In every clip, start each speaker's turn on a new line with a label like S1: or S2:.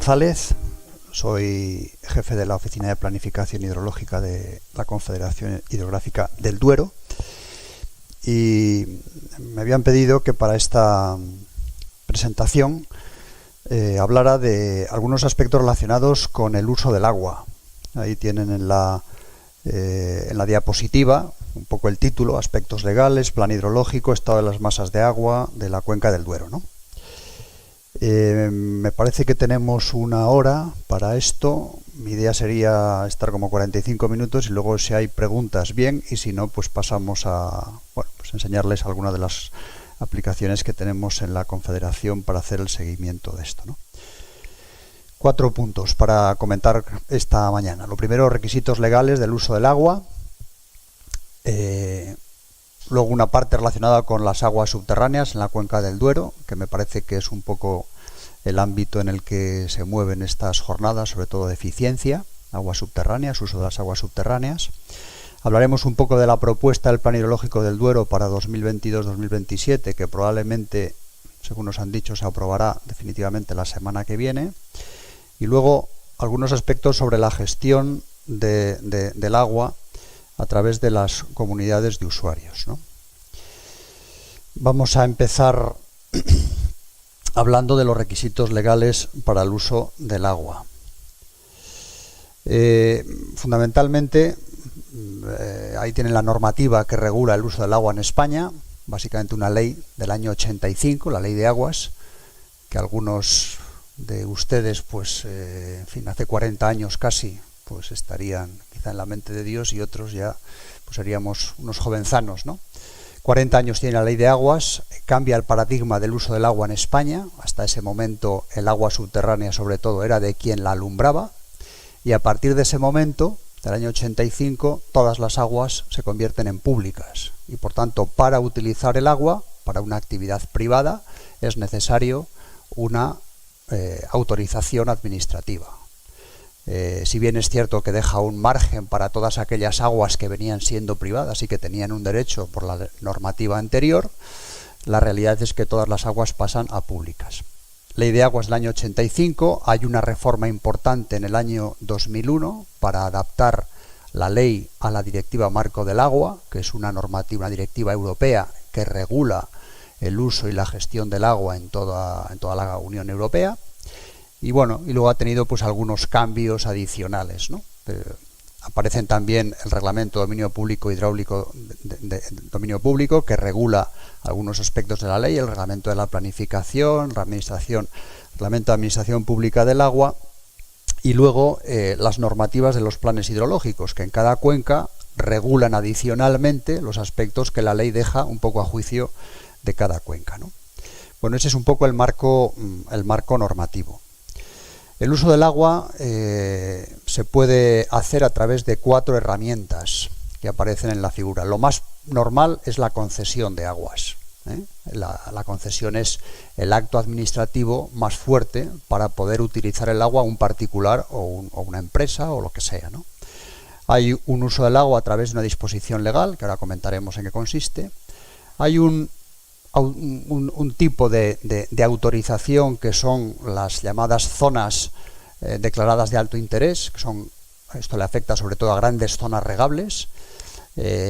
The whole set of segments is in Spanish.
S1: González, soy jefe de la Oficina de Planificación Hidrológica de la Confederación Hidrográfica del Duero y me habían pedido que para esta presentación hablara de algunos aspectos relacionados con el uso del agua. Ahí tienen en la diapositiva un poco el título: aspectos legales, plan hidrológico, estado de las masas de agua de la cuenca del Duero, ¿no? Me parece que tenemos una hora para esto. Mi idea sería estar como 45 minutos y luego, si hay preguntas, bien, y si no, pues pasamos a enseñarles algunas de las aplicaciones que tenemos en la Confederación para hacer el seguimiento de esto, ¿no? 4 puntos para comentar esta mañana. Lo primero, requisitos legales del uso del agua. Luego una parte relacionada con las aguas subterráneas en la cuenca del Duero, que me parece que es un poco el ámbito en el que se mueven estas jornadas, sobre todo de eficiencia, aguas subterráneas, uso de las aguas subterráneas. Hablaremos un poco de la propuesta del Plan Hidrológico del Duero para 2022-2027, que probablemente, según nos han dicho, se aprobará definitivamente la semana que viene. Y luego algunos aspectos sobre la gestión del agua a través de las comunidades de usuarios, ¿no? Vamos a empezar hablando de los requisitos legales para el uso del agua. Fundamentalmente, ahí tienen la normativa que regula el uso del agua en España, básicamente una ley del año 85, la Ley de Aguas, que algunos de ustedes, pues, en fin, hace 40 años casi, pues estarían quizá en la mente de Dios, y otros ya pues seríamos unos jovenzanos, ¿no? 40 años tiene la Ley de Aguas, cambia el paradigma del uso del agua en España. Hasta ese momento el agua subterránea, sobre todo, era de quien la alumbraba, y a partir de ese momento, del año 85, todas las aguas se convierten en públicas, y por tanto, para utilizar el agua para una actividad privada es necesario una autorización administrativa. Si bien es cierto que deja un margen para todas aquellas aguas que venían siendo privadas y que tenían un derecho por la normativa anterior, la realidad es que todas las aguas pasan a públicas. Ley de Aguas del año 85, hay una reforma importante en el año 2001 para adaptar la ley a la Directiva Marco del Agua, que es una normativa, una directiva europea que regula el uso y la gestión del agua en toda la Unión Europea. Y bueno, y luego ha tenido pues algunos cambios adicionales, ¿no? Aparecen también el Reglamento de Dominio Público Hidráulico de Dominio Público, que regula algunos aspectos de la ley, el Reglamento de la Planificación, Reglamento de Administración Pública del Agua, y luego las normativas de los planes hidrológicos, que en cada cuenca regulan adicionalmente los aspectos que la ley deja un poco a juicio de cada cuenca, ¿no? Bueno, ese es un poco el marco normativo. El uso del agua se puede hacer a través de 4 herramientas que aparecen en la figura. Lo más normal es la concesión de aguas, ¿eh? La concesión es el acto administrativo más fuerte para poder utilizar el agua un particular o una empresa o lo que sea, ¿no? Hay un uso del agua a través de una disposición legal, que ahora comentaremos en qué consiste. Hay un tipo de autorización, que son las llamadas zonas declaradas de alto interés, que son, esto le afecta sobre todo a grandes zonas regables,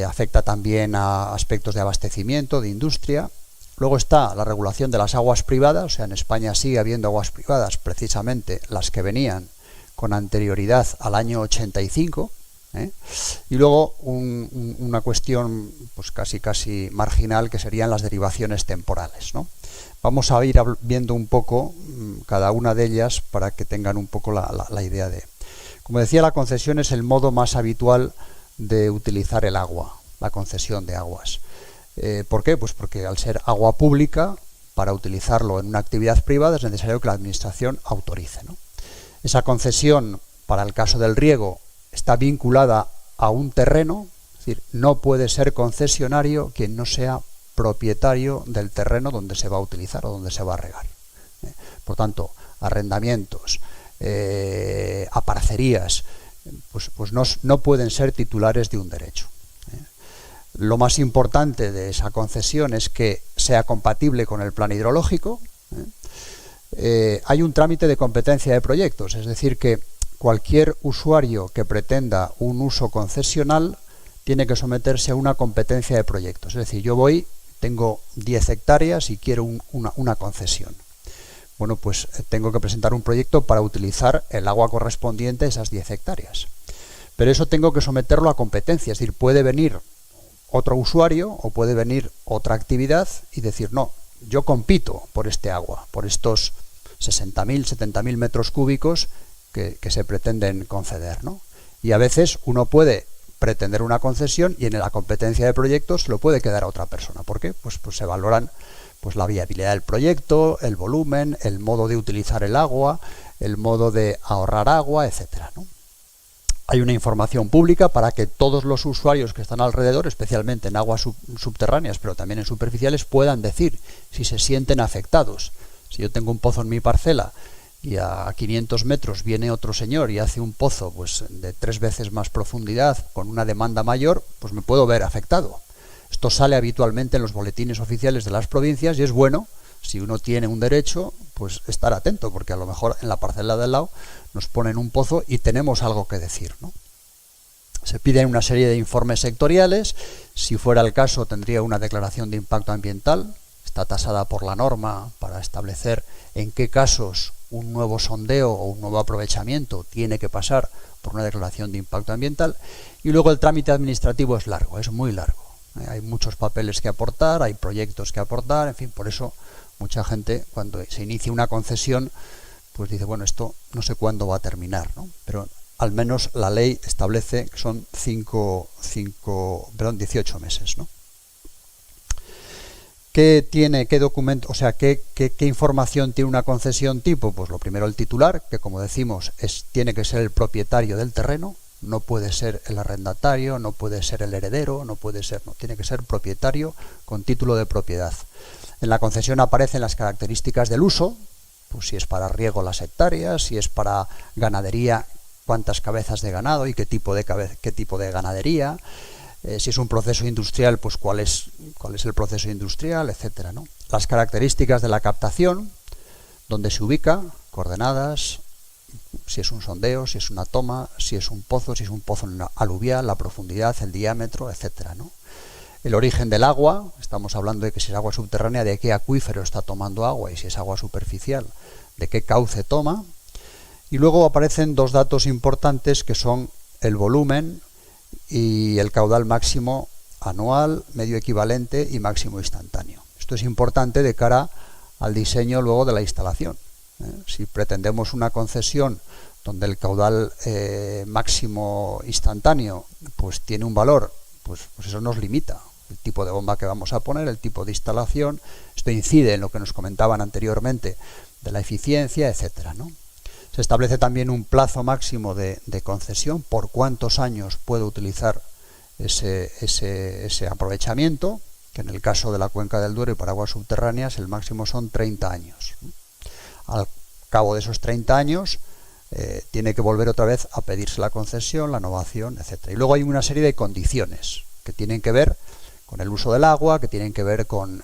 S1: afecta también a aspectos de abastecimiento, de industria. Luego está la regulación de las aguas privadas, o sea, en España sigue habiendo aguas privadas, precisamente las que venían con anterioridad al año 85, y luego una cuestión pues casi marginal, que serían las derivaciones temporales, ¿no? Vamos a ir viendo un poco cada una de ellas para que tengan un poco la idea de... Como decía, la concesión es el modo más habitual de utilizar el agua, la concesión de aguas. ¿Por qué? Pues porque al ser agua pública, para utilizarlo en una actividad privada es necesario que la administración autorice, ¿no? Esa concesión, para el caso del riego, está vinculada a un terreno, es decir, no puede ser concesionario quien no sea propietario del terreno donde se va a utilizar o donde se va a regar. Por tanto, arrendamientos, aparcerías, pues no pueden ser titulares de un derecho. Lo más importante de esa concesión es que sea compatible con el plan hidrológico, hay un trámite de competencia de proyectos, es decir, que cualquier usuario que pretenda un uso concesional tiene que someterse a una competencia de proyectos. Es decir, yo tengo 10 hectáreas y quiero una concesión. Bueno, pues tengo que presentar un proyecto para utilizar el agua correspondiente a esas 10 hectáreas. Pero eso tengo que someterlo a competencia, es decir, puede venir otro usuario o puede venir otra actividad y decir, no, yo compito por este agua, por estos 60.000, 70.000 metros cúbicos que se pretenden conceder, ¿no? Y a veces uno puede pretender una concesión y en la competencia de proyectos lo puede quedar a otra persona. ¿Por qué? Pues se valoran la viabilidad del proyecto, el volumen, el modo de utilizar el agua, el modo de ahorrar agua, etcétera, ¿no? Hay una información pública para que todos los usuarios que están alrededor, especialmente en aguas subterráneas, pero también en superficiales, puedan decir si se sienten afectados. Si yo tengo un pozo en mi parcela y a 500 metros viene otro señor y hace un pozo pues de 3 veces más profundidad con una demanda mayor, pues me puedo ver afectado. Esto sale habitualmente en los boletines oficiales de las provincias y es bueno, si uno tiene un derecho, pues estar atento, porque a lo mejor en la parcela del lado nos ponen un pozo y tenemos algo que decir, ¿no? Se piden una serie de informes sectoriales, si fuera el caso tendría una declaración de impacto ambiental, está tasada por la norma para establecer en qué casos un nuevo sondeo o un nuevo aprovechamiento tiene que pasar por una declaración de impacto ambiental, y luego el trámite administrativo es largo, es muy largo. Hay muchos papeles que aportar, hay proyectos que aportar, en fin, por eso mucha gente cuando se inicia una concesión pues dice, bueno, esto no sé cuándo va a terminar, ¿no? Pero al menos la ley establece que son 18 meses, ¿no? ¿Qué documento, o sea, qué información tiene una concesión tipo? Pues lo primero, el titular, que como decimos tiene que ser el propietario del terreno, no puede ser el arrendatario, no puede ser el heredero, tiene que ser propietario con título de propiedad. En la concesión aparecen las características del uso, pues si es para riego las hectáreas, si es para ganadería, cuántas cabezas de ganado y qué tipo de ganadería, si es un proceso industrial, pues cuál es el proceso industrial, etcétera, ¿no? Las características de la captación, dónde se ubica, coordenadas, si es un sondeo, si es una toma, si es un pozo aluvial, la profundidad, el diámetro, etcétera, ¿no? El origen del agua, estamos hablando de que si es agua subterránea, de qué acuífero está tomando agua, y si es agua superficial, de qué cauce toma. Y luego aparecen dos datos importantes que son el volumen y el caudal máximo anual, medio equivalente y máximo instantáneo. Esto es importante de cara al diseño luego de la instalación. Si pretendemos una concesión donde el caudal máximo instantáneo pues tiene un valor, pues eso nos limita. El tipo de bomba que vamos a poner, el tipo de instalación, esto incide en lo que nos comentaban anteriormente de la eficiencia, etcétera, ¿no? Se establece también un plazo máximo de concesión, por cuántos años puedo utilizar ese aprovechamiento, que en el caso de la cuenca del Duero y para aguas subterráneas el máximo son 30 años. Al cabo de esos 30 años tiene que volver otra vez a pedirse la concesión, la innovación, etcétera. Y luego hay una serie de condiciones que tienen que ver con el uso del agua, que tienen que ver con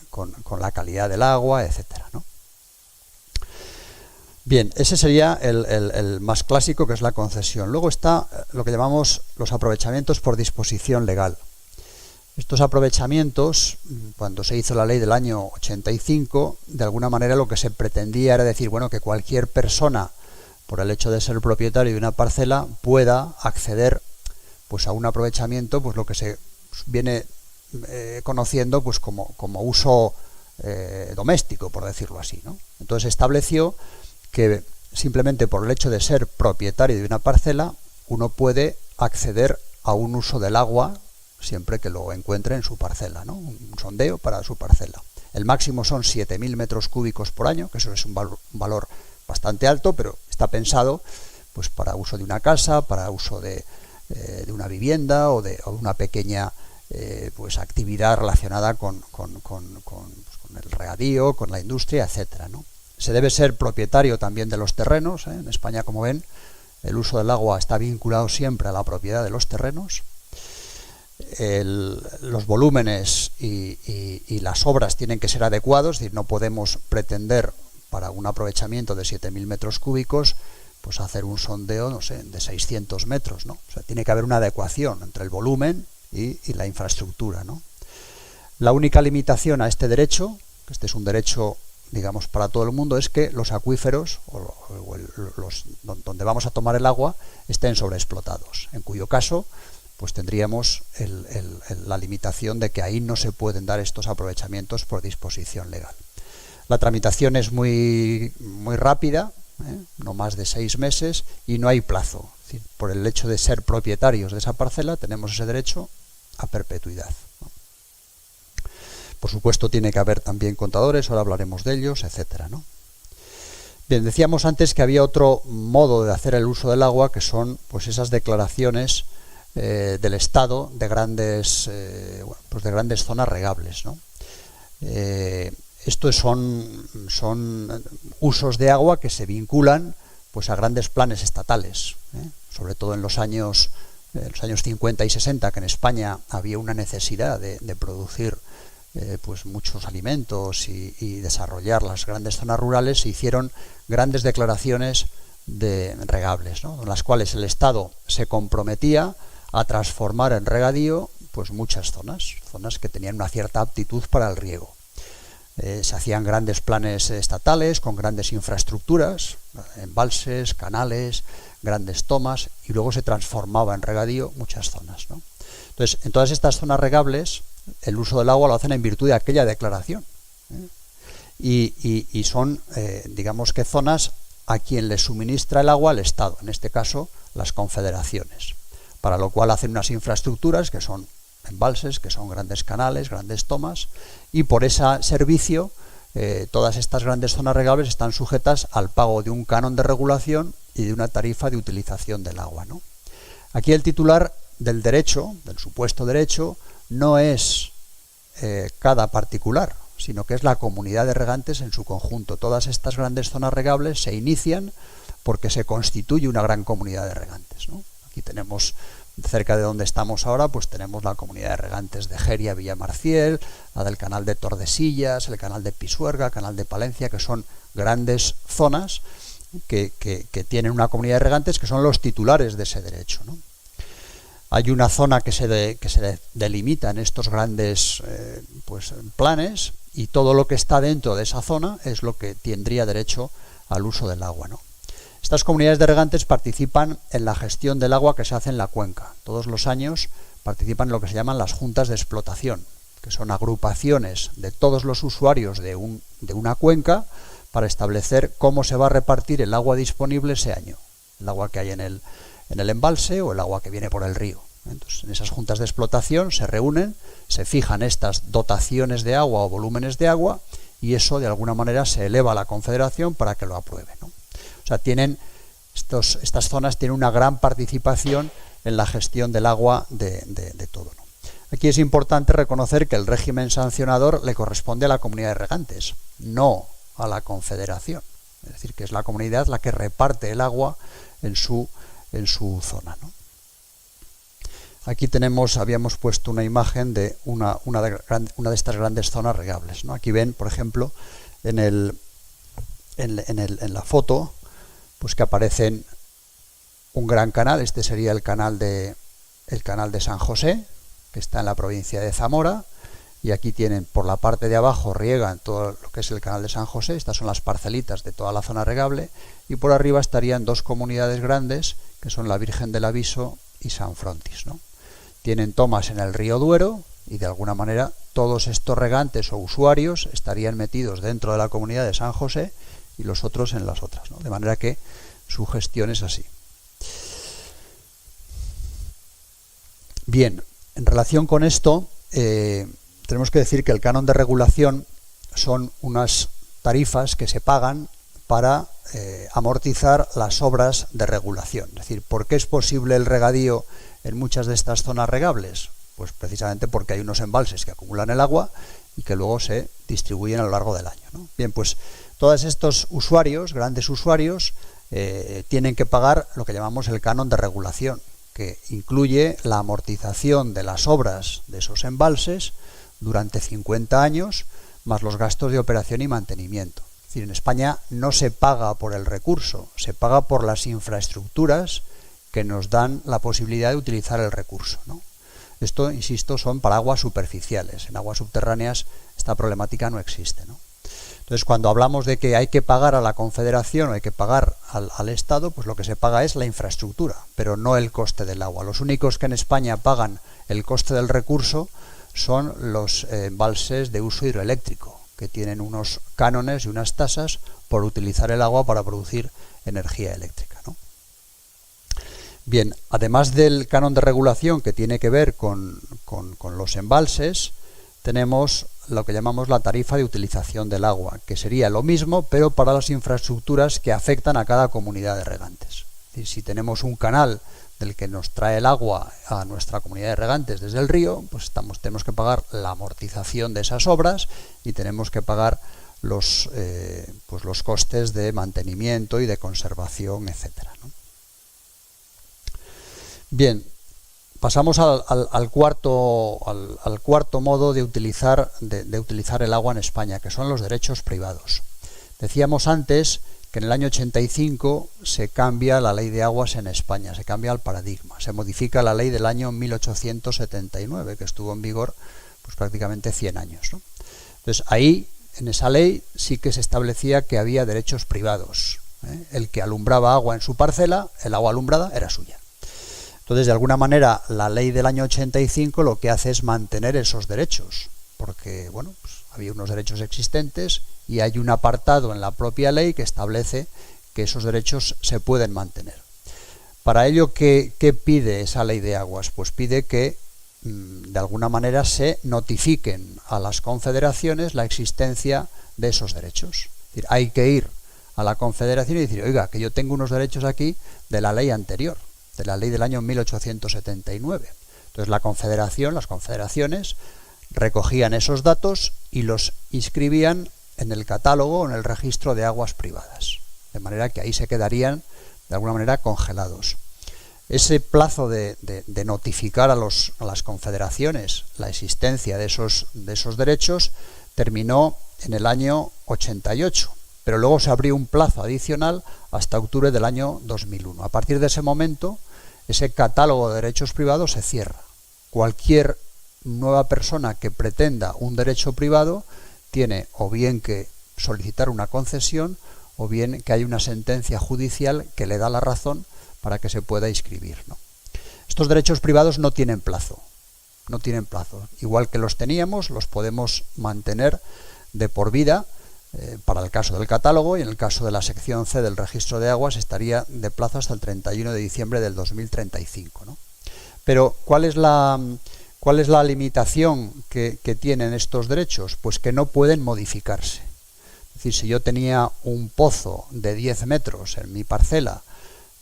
S1: la calidad del agua, etcétera, ¿no? Bien, ese sería el más clásico, que es la concesión. Luego está lo que llamamos los aprovechamientos por disposición legal. Estos aprovechamientos, cuando se hizo la ley del año 85, de alguna manera lo que se pretendía era decir, bueno, que cualquier persona, por el hecho de ser propietario de una parcela, pueda acceder pues a un aprovechamiento, pues lo que se viene conociendo pues como uso doméstico, por decirlo así, ¿no? Entonces se estableció que simplemente por el hecho de ser propietario de una parcela, uno puede acceder a un uso del agua siempre que lo encuentre en su parcela, ¿no? Un sondeo para su parcela. El máximo son 7.000 metros cúbicos por año, que eso es un valor bastante alto, pero está pensado pues para uso de una casa, para uso de una vivienda o de una pequeña pues actividad relacionada con el regadío, con la industria, etcétera, ¿no? Se debe ser propietario también de los terrenos. En España, como ven, el uso del agua está vinculado siempre a la propiedad de los terrenos. Los volúmenes y las obras tienen que ser adecuados, es decir, no podemos pretender para un aprovechamiento de 7.000 metros cúbicos, pues hacer un sondeo, no sé, de 600 metros, ¿no? O sea, tiene que haber una adecuación entre el volumen y la infraestructura, ¿no? La única limitación a este derecho, que este es un derecho, digamos, para todo el mundo, es que los acuíferos donde vamos a tomar el agua estén sobreexplotados, en cuyo caso pues tendríamos la limitación de que ahí no se pueden dar estos aprovechamientos por disposición legal. La tramitación es muy rápida, no más de 6 meses, y no hay plazo. Es decir, por el hecho de ser propietarios de esa parcela tenemos ese derecho a perpetuidad. Por supuesto tiene que haber también contadores, ahora hablaremos de ellos, etcétera, ¿no? Bien, decíamos antes que había otro modo de hacer el uso del agua, que son pues esas declaraciones del Estado de grandes zonas regables, ¿no? Estos son usos de agua que se vinculan pues a grandes planes estatales, sobre todo en los años 50 y 60, que en España había una necesidad de producir pues muchos alimentos y desarrollar las grandes zonas rurales. Se hicieron grandes declaraciones de regables, ¿no? En las cuales el Estado se comprometía a transformar en regadío pues muchas zonas que tenían una cierta aptitud para el riego. Se hacían grandes planes estatales con grandes infraestructuras, embalses, canales, grandes tomas, y luego se transformaba en regadío muchas zonas, ¿no? Entonces, en todas estas zonas regables, el uso del agua lo hacen en virtud de aquella declaración, y son, digamos que zonas a quien le suministra el agua al Estado, en este caso las confederaciones, para lo cual hacen unas infraestructuras que son embalses, que son grandes canales, grandes tomas, y por ese servicio todas estas grandes zonas regables están sujetas al pago de un canon de regulación y de una tarifa de utilización del agua, ¿no? Aquí el titular del derecho, del supuesto derecho, no es cada particular, sino que es la comunidad de regantes en su conjunto. Todas estas grandes zonas regables se inician porque se constituye una gran comunidad de regantes, ¿no? Aquí tenemos, cerca de donde estamos ahora, pues tenemos la comunidad de regantes de Jeria, Villamarciel, la del canal de Tordesillas, el canal de Pisuerga, el canal de Palencia, que son grandes zonas que tienen una comunidad de regantes que son los titulares de ese derecho, ¿no? Hay una zona que se delimita en estos grandes pues planes, y todo lo que está dentro de esa zona es lo que tendría derecho al uso del agua, ¿no? Estas comunidades de regantes participan en la gestión del agua que se hace en la cuenca. Todos los años participan en lo que se llaman las juntas de explotación, que son agrupaciones de todos los usuarios de una cuenca para establecer cómo se va a repartir el agua disponible ese año, el agua que hay en el embalse o el agua que viene por el río. Entonces, en esas juntas de explotación se reúnen, se fijan estas dotaciones de agua o volúmenes de agua, y eso de alguna manera se eleva a la Confederación para que lo apruebe, ¿no? O sea, estas zonas tienen una gran participación en la gestión del agua de todo, ¿no? Aquí es importante reconocer que el régimen sancionador le corresponde a la comunidad de regantes, no a la Confederación. Es decir, que es la comunidad la que reparte el agua en su zona, ¿no? Aquí habíamos puesto una imagen de una de estas grandes zonas regables, ¿no? Aquí ven, por ejemplo, en la foto, pues que aparecen un gran canal. Este sería el canal de San José, que está en la provincia de Zamora, y aquí tienen, por la parte de abajo riegan todo lo que es el canal de San José. Estas son las parcelitas de toda la zona regable, y por arriba estarían dos comunidades grandes, que son la Virgen del Aviso y San Frontis, ¿no? Tienen tomas en el río Duero, y de alguna manera todos estos regantes o usuarios estarían metidos dentro de la comunidad de San José y los otros en las otras, ¿no? De manera que su gestión es así. Bien, en relación con esto, tenemos que decir que el canon de regulación son unas tarifas que se pagan para amortizar las obras de regulación. Es decir, ¿por qué es posible el regadío en muchas de estas zonas regables? Pues precisamente porque hay unos embalses que acumulan el agua y que luego se distribuyen a lo largo del año, ¿no? Bien, pues todos estos usuarios, grandes usuarios, tienen que pagar lo que llamamos el canon de regulación, que incluye la amortización de las obras de esos embalses durante 50 años, más los gastos de operación y mantenimiento. Es decir, en España no se paga por el recurso, se paga por las infraestructuras que nos dan la posibilidad de utilizar el recurso, ¿no? Esto, insisto, son para aguas superficiales. En aguas subterráneas esta problemática no existe, ¿no? Entonces, cuando hablamos de que hay que pagar a la Confederación o hay que pagar al Estado, pues lo que se paga es la infraestructura, pero no el coste del agua. Los únicos que en España pagan el coste del recurso son los embalses de uso hidroeléctrico, que tienen unos cánones y unas tasas por utilizar el agua para producir energía eléctrica, ¿no? Bien, además del canon de regulación que tiene que ver con los embalses, tenemos lo que llamamos la tarifa de utilización del agua, que sería lo mismo, pero para las infraestructuras que afectan a cada comunidad de regantes. Es decir, si tenemos un canal del que nos trae el agua a nuestra comunidad de regantes desde el río, pues tenemos que pagar la amortización de esas obras y tenemos que pagar los costes de mantenimiento y de conservación, etcétera, ¿no? Bien, pasamos al cuarto modo de utilizar el agua en España, que son los derechos privados. Decíamos antes que en el año 85 se cambia la ley de aguas en España, se cambia el paradigma, se modifica la ley del año 1879, que estuvo en vigor pues prácticamente 100 años, ¿no? Entonces ahí, en esa ley, sí que se establecía que había derechos privados, ¿eh? El que alumbraba agua en su parcela, el agua alumbrada era suya. Entonces, de alguna manera, la ley del año 85 lo que hace es mantener esos derechos, porque, bueno, pues había unos derechos existentes y hay un apartado en la propia ley que establece que esos derechos se pueden mantener. Para ello, ¿qué pide esa ley de aguas? Pues pide que, de alguna manera, se notifiquen a las confederaciones la existencia de esos derechos. Es decir, hay que ir a la confederación y decir, oiga, que yo tengo unos derechos aquí de la ley anterior, de la ley del año 1879. Entonces las confederaciones recogían esos datos y los inscribían en el catálogo o en el registro de aguas privadas, de manera que ahí se quedarían de alguna manera congelados. Ese plazo de notificar a las confederaciones la existencia de esos derechos terminó en el año 88, pero luego se abrió un plazo adicional hasta octubre del año 2001. A partir de ese momento, ese catálogo de derechos privados se cierra. Cualquier nueva persona que pretenda un derecho privado tiene o bien que solicitar una concesión o bien que hay una sentencia judicial que le da la razón para que se pueda inscribir, ¿no? Estos derechos privados no tienen plazo, igual que los teníamos, los podemos mantener de por vida. Para el caso del catálogo, y en el caso de la sección C del registro de aguas estaría de plazo hasta el 31 de diciembre del 2035, ¿no? Pero ¿cuál es la limitación que tienen estos derechos? Pues que no pueden modificarse. Es decir, si yo tenía un pozo de 10 metros en mi parcela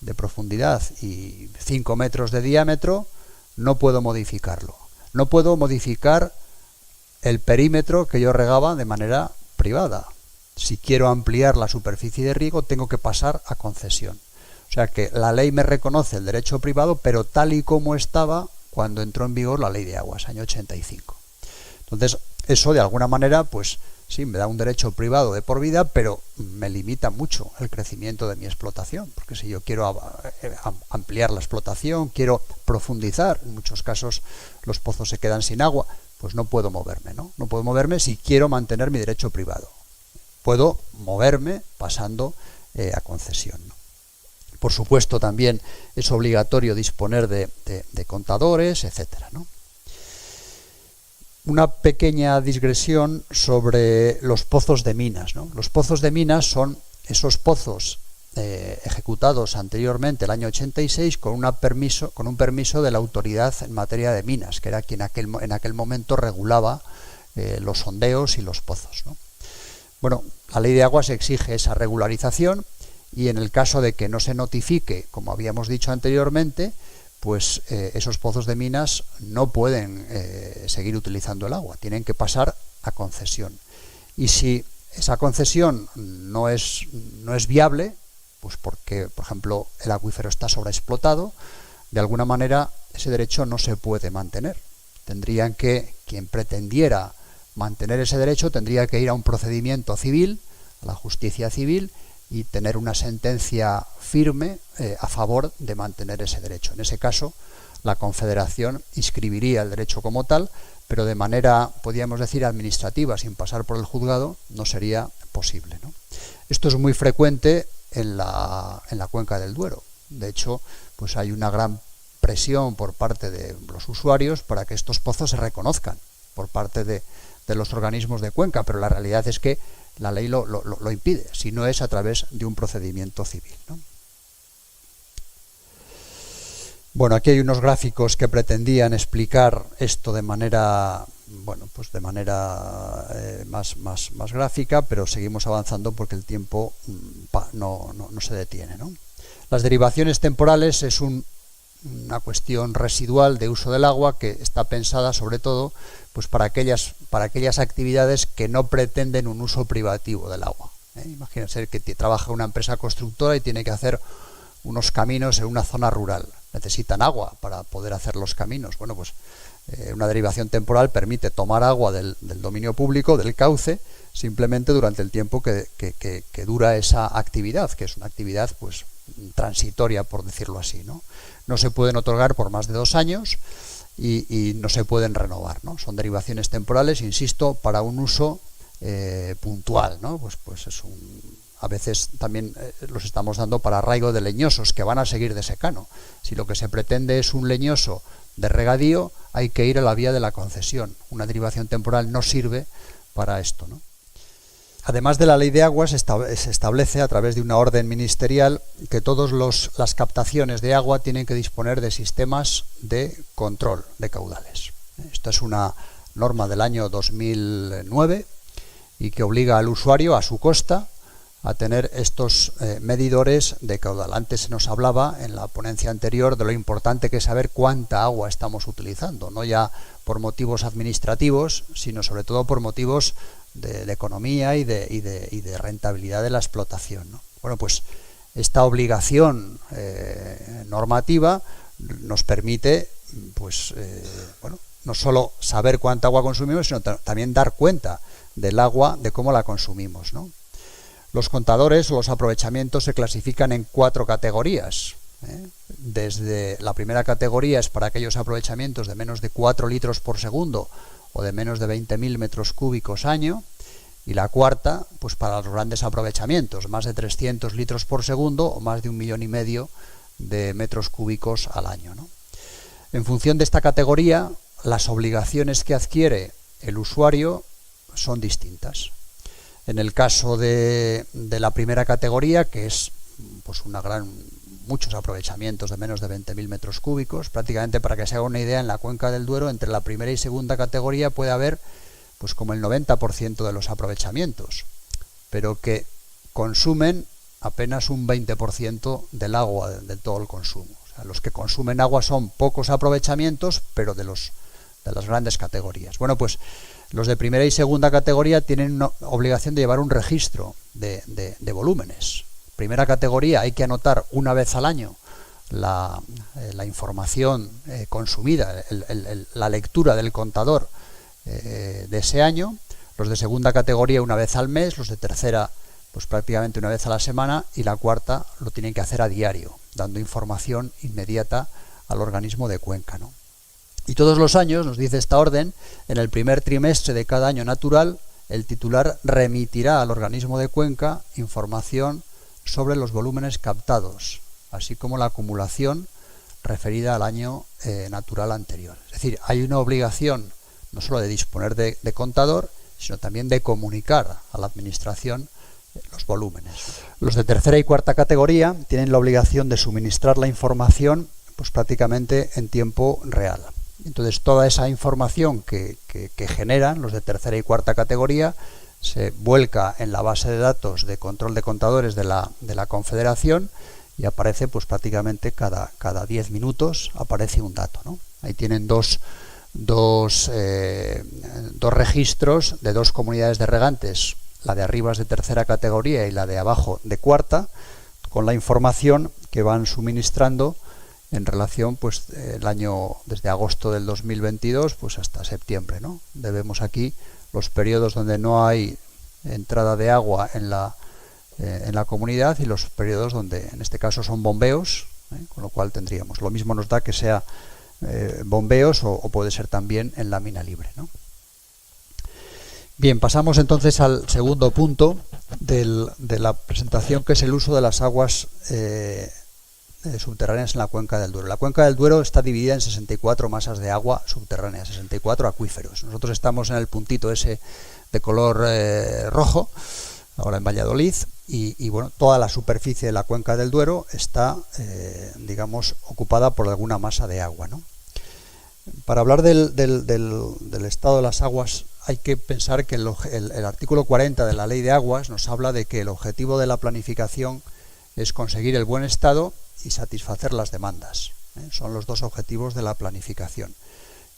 S1: de profundidad y 5 metros de diámetro, no puedo modificarlo. No puedo modificar el perímetro que yo regaba de manera privada. Si quiero ampliar la superficie de riego, tengo que pasar a concesión. O sea que la ley me reconoce el derecho privado, pero tal y como estaba cuando entró en vigor la ley de aguas, año 85. Entonces, eso de alguna manera, pues sí, me da un derecho privado de por vida, pero me limita mucho el crecimiento de mi explotación, porque si yo quiero ampliar la explotación, quiero profundizar, en muchos casos los pozos se quedan sin agua, pues no puedo moverme, ¿no? No puedo moverme si quiero mantener mi derecho privado. Puedo moverme pasando a concesión, ¿no? Por supuesto, también es obligatorio disponer de contadores, etcétera, ¿no? Una pequeña digresión sobre los pozos de minas, ¿no? Los pozos de minas son esos pozos ejecutados anteriormente, el año 86, con un permiso de la autoridad en materia de minas, que era quien en aquel momento regulaba los sondeos y los pozos, ¿no? Bueno, la ley de aguas exige esa regularización y en el caso de que no se notifique, como habíamos dicho anteriormente, pues esos pozos de minas no pueden seguir utilizando el agua, tienen que pasar a concesión. Y si esa concesión no es viable, pues porque, por ejemplo, el acuífero está sobreexplotado, de alguna manera ese derecho no se puede mantener. Quien pretendiera mantener ese derecho tendría que ir a un procedimiento civil a la justicia civil y tener una sentencia firme a favor de mantener ese derecho. En ese caso, la Confederación inscribiría el derecho como tal, pero de manera, podríamos decir, administrativa, sin pasar por el juzgado, no sería posible, ¿no? Esto es muy frecuente en la cuenca del Duero. De hecho, pues hay una gran presión por parte de los usuarios para que estos pozos se reconozcan por parte de los organismos de cuenca, pero la realidad es que la ley lo impide, si no es a través de un procedimiento civil, ¿no? Bueno, aquí hay unos gráficos que pretendían explicar esto de manera, bueno, pues de manera más gráfica, pero seguimos avanzando porque el tiempo no se detiene, ¿no? Las derivaciones temporales es una cuestión residual de uso del agua que está pensada sobre todo pues para aquellas actividades que no pretenden un uso privativo del agua, ¿eh? Imagínense que trabaja una empresa constructora y tiene que hacer unos caminos en una zona rural. Necesitan agua para poder hacer los caminos. Bueno, pues una derivación temporal permite tomar agua del dominio público, del cauce, simplemente durante el tiempo que dura esa actividad, que es una actividad pues transitoria, por decirlo así, ¿no? No se pueden otorgar por más de 2 años y no se pueden renovar, ¿no? Son derivaciones temporales, insisto, para un uso puntual, ¿no? Pues es a veces también los estamos dando para arraigo de leñosos que van a seguir de secano. Si lo que se pretende es un leñoso de regadío, hay que ir a la vía de la concesión. Una derivación temporal no sirve para esto, ¿no? Además de la ley de aguas, se establece a través de una orden ministerial que todas las captaciones de agua tienen que disponer de sistemas de control de caudales. Esta es una norma del año 2009 y que obliga al usuario a su costa a tener estos medidores de caudal. Antes se nos hablaba en la ponencia anterior de lo importante que es saber cuánta agua estamos utilizando, no ya por motivos administrativos, sino sobre todo por motivos de economía y de rentabilidad de la explotación, ¿no? Bueno, pues esta obligación normativa nos permite, pues, bueno, no solo saber cuánta agua consumimos, sino también dar cuenta del agua, de cómo la consumimos, ¿no? Los contadores o los aprovechamientos se clasifican en 4 categorías, ¿eh? Desde la primera categoría es para aquellos aprovechamientos de menos de 4 litros por segundo o de menos de 20.000 metros cúbicos año, y la cuarta, pues para los grandes aprovechamientos, más de 300 litros por segundo o más de 1,5 millones de metros cúbicos al año, ¿no? En función de esta categoría, las obligaciones que adquiere el usuario son distintas. En el caso de la primera categoría, que es pues muchos aprovechamientos de menos de 20.000 metros cúbicos, prácticamente para que se haga una idea, en la cuenca del Duero, entre la primera y segunda categoría puede haber pues como el 90% de los aprovechamientos, pero que consumen apenas un 20% del agua, de todo el consumo. O sea, los que consumen agua son pocos aprovechamientos, pero de las grandes categorías. Bueno, pues los de primera y segunda categoría tienen una obligación de llevar un registro de volúmenes. Primera categoría, hay que anotar una vez al año la información consumida, la lectura del contador de ese año. Los de segunda categoría una vez al mes, los de tercera pues prácticamente una vez a la semana, y la cuarta lo tienen que hacer a diario, dando información inmediata al organismo de cuenca, ¿no? Y todos los años, nos dice esta orden, en el primer trimestre de cada año natural, el titular remitirá al organismo de cuenca información sobre los volúmenes captados, así como la acumulación referida al año natural anterior. Es decir, hay una obligación no solo de disponer de contador, sino también de comunicar a la administración los volúmenes. Los de tercera y cuarta categoría tienen la obligación de suministrar la información pues prácticamente en tiempo real. Entonces toda esa información que generan los de tercera y cuarta categoría se vuelca en la base de datos de control de contadores de la Confederación y aparece pues prácticamente cada 10 minutos aparece un dato, ¿no? Ahí tienen dos registros de 2 comunidades de regantes, la de arriba es de tercera categoría y la de abajo de cuarta, con la información que van suministrando en relación pues el año desde agosto del 2022 pues hasta septiembre, ¿no? Vemos aquí los periodos donde no hay entrada de agua en la comunidad y los periodos donde en este caso son bombeos, con lo cual tendríamos, lo mismo nos da que sea bombeos o puede ser también en lámina libre, ¿no? Bien, pasamos entonces al segundo punto de la presentación, que es el uso de las aguas subterráneas en la cuenca del Duero. La cuenca del Duero está dividida en 64 masas de agua subterráneas, 64 acuíferos. Nosotros estamos en el puntito ese de color rojo, ahora en Valladolid, y bueno, toda la superficie de la cuenca del Duero está, digamos, ocupada por alguna masa de agua, ¿no? Para hablar del estado de las aguas hay que pensar que el artículo 40 de la Ley de Aguas nos habla de que el objetivo de la planificación es conseguir el buen estado y satisfacer las demandas. Son los dos objetivos de la planificación.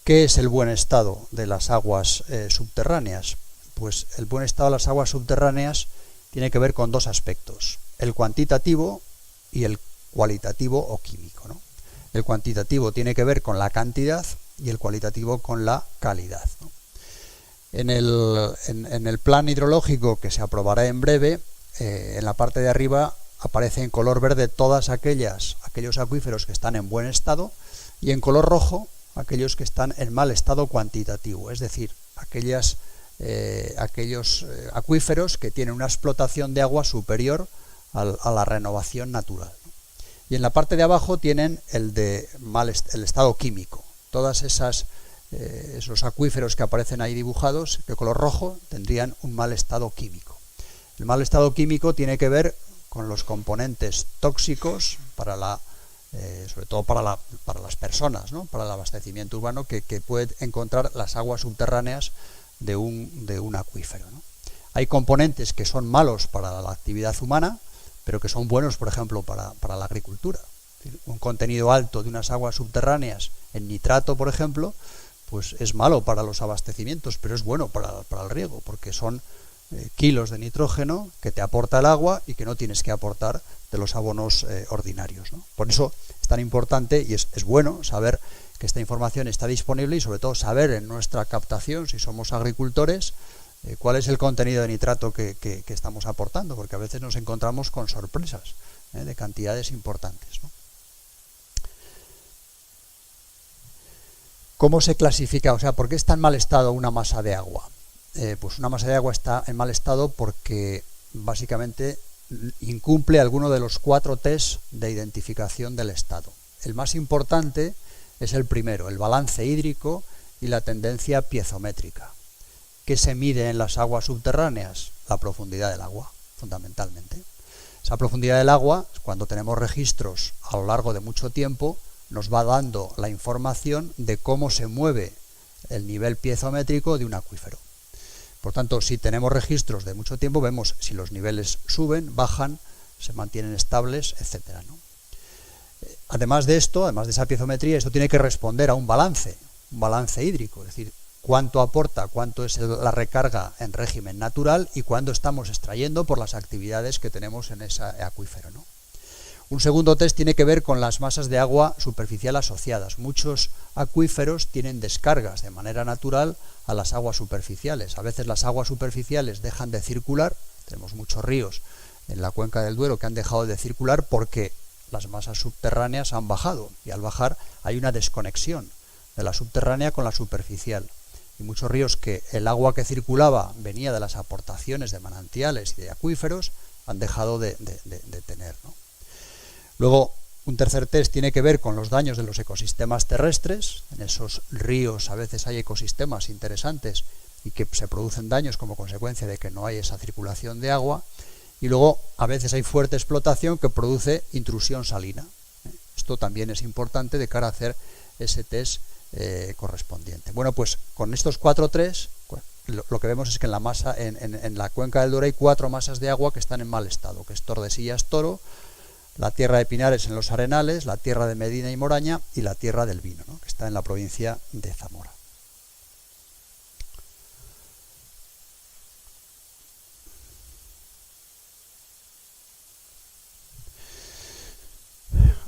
S1: ¿Qué es el buen estado de las aguas subterráneas? Pues el buen estado de las aguas subterráneas tiene que ver con dos aspectos, el cuantitativo y el cualitativo o químico, ¿no? El cuantitativo tiene que ver con la cantidad y el cualitativo con la calidad, ¿no? En el plan hidrológico que se aprobará en breve, en la parte de arriba aparece en color verde todas aquellos acuíferos que están en buen estado, y en color rojo aquellos que están en mal estado cuantitativo, es decir, aquellos acuíferos que tienen una explotación de agua superior a la renovación natural. Y en la parte de abajo tienen el estado químico. Todas esos acuíferos que aparecen ahí dibujados de color rojo tendrían un mal estado químico. El mal estado químico tiene que ver con los componentes tóxicos sobre todo para las personas, ¿no? Para el abastecimiento urbano que puede encontrar las aguas subterráneas de un acuífero, ¿no? Hay componentes que son malos para la actividad humana, pero que son buenos, por ejemplo, para la agricultura. Un contenido alto de unas aguas subterráneas en nitrato, por ejemplo, pues es malo para los abastecimientos, pero es bueno para el riego, porque son kilos de nitrógeno que te aporta el agua y que no tienes que aportar de los abonos ordinarios, ¿no? Por eso es tan importante y es bueno saber que esta información está disponible, y sobre todo saber en nuestra captación, si somos agricultores, cuál es el contenido de nitrato que estamos aportando, porque a veces nos encontramos con sorpresas de cantidades importantes, ¿no? ¿Cómo se clasifica? O sea, ¿por qué está en mal estado una masa de agua? Pues una masa de agua está en mal estado porque básicamente incumple alguno de los 4 test de identificación del estado. El más importante es el primero, el balance hídrico y la tendencia piezométrica. ¿Qué se mide en las aguas subterráneas? La profundidad del agua, fundamentalmente. Esa profundidad del agua, cuando tenemos registros a lo largo de mucho tiempo, nos va dando la información de cómo se mueve el nivel piezométrico de un acuífero. Por tanto, si tenemos registros de mucho tiempo, vemos si los niveles suben, bajan, se mantienen estables, etcétera, ¿no? Además de esto, además de esa piezometría, esto tiene que responder a un balance hídrico, es decir, cuánto aporta, cuánto es la recarga en régimen natural y cuánto estamos extrayendo por las actividades que tenemos en ese acuífero, ¿no? Un segundo test tiene que ver con las masas de agua superficial asociadas. Muchos acuíferos tienen descargas de manera natural a las aguas superficiales. A veces las aguas superficiales dejan de circular. Tenemos muchos ríos en la cuenca del Duero que han dejado de circular porque las masas subterráneas han bajado, y al bajar hay una desconexión de la subterránea con la superficial. Y muchos ríos que el agua que circulaba venía de las aportaciones de manantiales y de acuíferos han dejado de tener, ¿no? Luego, un tercer test tiene que ver con los daños de los ecosistemas terrestres. En esos ríos a veces hay ecosistemas interesantes y que se producen daños como consecuencia de que no hay esa circulación de agua. Y luego, a veces hay fuerte explotación que produce intrusión salina. Esto también es importante de cara a hacer ese test correspondiente. Bueno, pues con estos 4 test, lo que vemos es que en la cuenca del Duero hay 4 masas de agua que están en mal estado, que es Tordesillas Toro, la tierra de Pinares en los Arenales, la tierra de Medina y Moraña y la tierra del Vino, ¿no? Que está en la provincia de Zamora.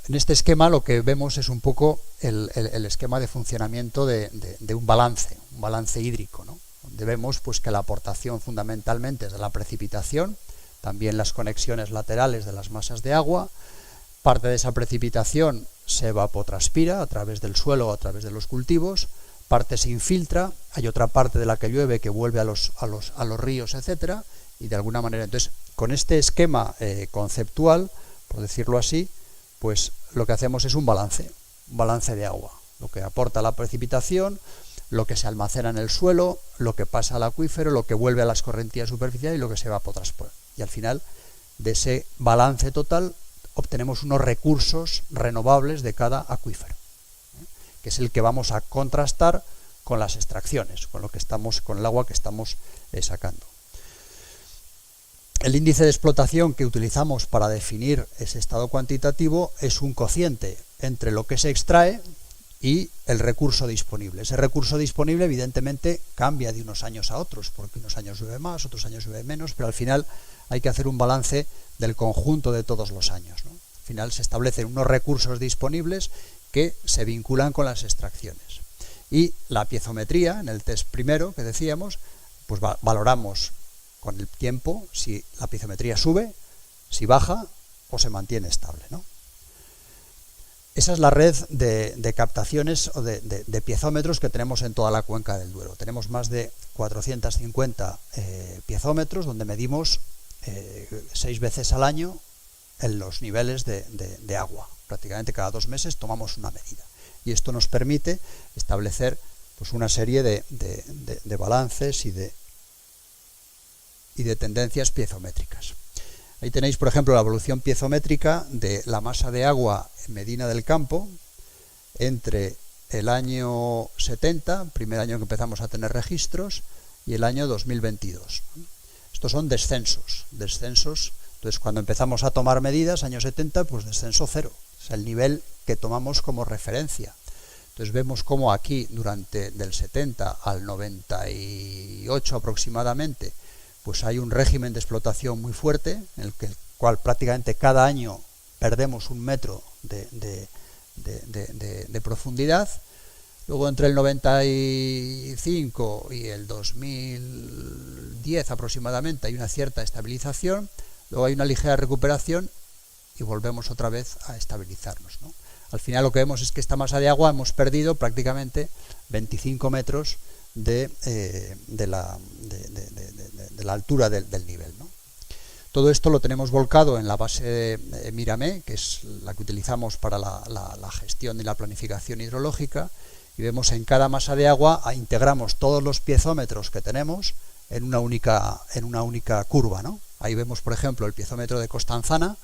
S1: En este esquema lo que vemos es un poco el esquema de funcionamiento de un balance hídrico, ¿no? donde vemos pues, que la aportación fundamentalmente es de la precipitación, también las conexiones laterales de las masas de agua. Parte de esa precipitación se evapotranspira a través del suelo o a través de los cultivos, parte se infiltra, hay otra parte de la que llueve que vuelve a los ríos, etcétera, y de alguna manera, entonces, con este esquema conceptual, por decirlo así, pues lo que hacemos es un balance de agua, lo que aporta la precipitación, lo que se almacena en el suelo, lo que pasa al acuífero, lo que vuelve a las correntías superficiales y lo que se evapotranspira. Y al final, de ese balance total, obtenemos unos recursos renovables de cada acuífero, que es el que vamos a contrastar con las extracciones, con el agua que estamos sacando. El índice de explotación que utilizamos para definir ese estado cuantitativo es un cociente entre lo que se extrae y el recurso disponible. Ese recurso disponible evidentemente cambia de unos años a otros, porque unos años llueve más, otros años llueve menos, pero al final hay que hacer un balance del conjunto de todos los años, ¿no? Al final se establecen unos recursos disponibles que se vinculan con las extracciones. Y la piezometría, en el test primero que decíamos, pues valoramos con el tiempo si la piezometría sube, si baja o se mantiene estable, ¿no? Esa es la red de captaciones o de piezómetros que tenemos en toda la cuenca del Duero. Tenemos más de 450 piezómetros donde medimos 6 veces al año en los niveles de agua. Prácticamente cada 2 meses tomamos una medida. Y esto nos permite establecer pues, una serie de balances y de tendencias piezométricas. Ahí tenéis, por ejemplo, la evolución piezométrica de la masa de agua en Medina del Campo entre el año 70, primer año que empezamos a tener registros, y el año 2022. Estos son descensos. Entonces, cuando empezamos a tomar medidas, año 70, pues descenso 0. Es el nivel que tomamos como referencia. Entonces vemos cómo aquí, del 70 al 98 aproximadamente, pues hay un régimen de explotación muy fuerte, en el cual prácticamente cada año perdemos 1 metro de profundidad. Luego entre el 95 y el 2010 aproximadamente hay una cierta estabilización, luego hay una ligera recuperación y volvemos otra vez a estabilizarnos, ¿no? Al final lo que vemos es que esta masa de agua hemos perdido prácticamente 25 metros de la altura del nivel, ¿no? Todo esto lo tenemos volcado en la base de Miramé, que es la que utilizamos para la gestión y la planificación hidrológica, y vemos en cada masa de agua integramos todos los piezómetros que tenemos en una única curva, ¿no? Ahí vemos, por ejemplo, el piezómetro de Costanzana,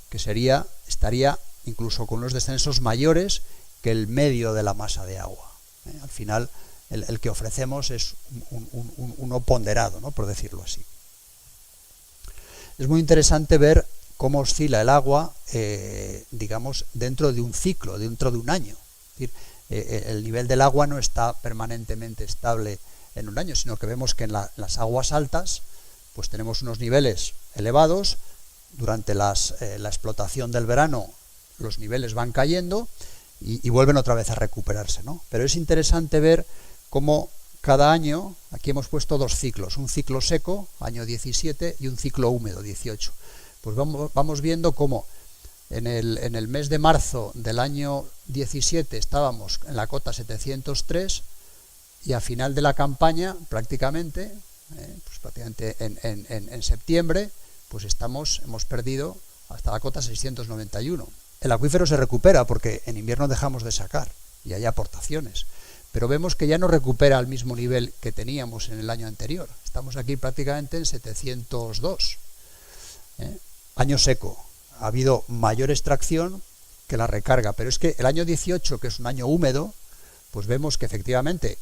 S1: que estaría incluso con unos descensos mayores que el medio de la masa de agua. Al final, el que ofrecemos es uno ponderado, ¿no? Por decirlo así. Es muy interesante ver cómo oscila el agua, digamos, dentro de un ciclo, dentro de un año. Es decir, el nivel del agua no está permanentemente estable en un año, sino que vemos que en las aguas altas pues tenemos unos niveles elevados. Durante la explotación del verano los niveles van cayendo y vuelven otra vez a recuperarse, ¿no? Pero es interesante ver cómo cada año, aquí hemos puesto 2 ciclos, un ciclo seco, año 17, y un ciclo húmedo, 18. Pues vamos viendo cómo en el mes de marzo del año 17 estábamos en la cota 703 y a final de la campaña, prácticamente en septiembre, pues hemos perdido hasta la cota 691. El acuífero se recupera porque en invierno dejamos de sacar y hay aportaciones, pero vemos que ya no recupera al mismo nivel que teníamos en el año anterior. Estamos aquí prácticamente en 702. Año seco. Ha habido mayor extracción que la recarga, pero es que el año 18, que es un año húmedo, pues vemos que efectivamente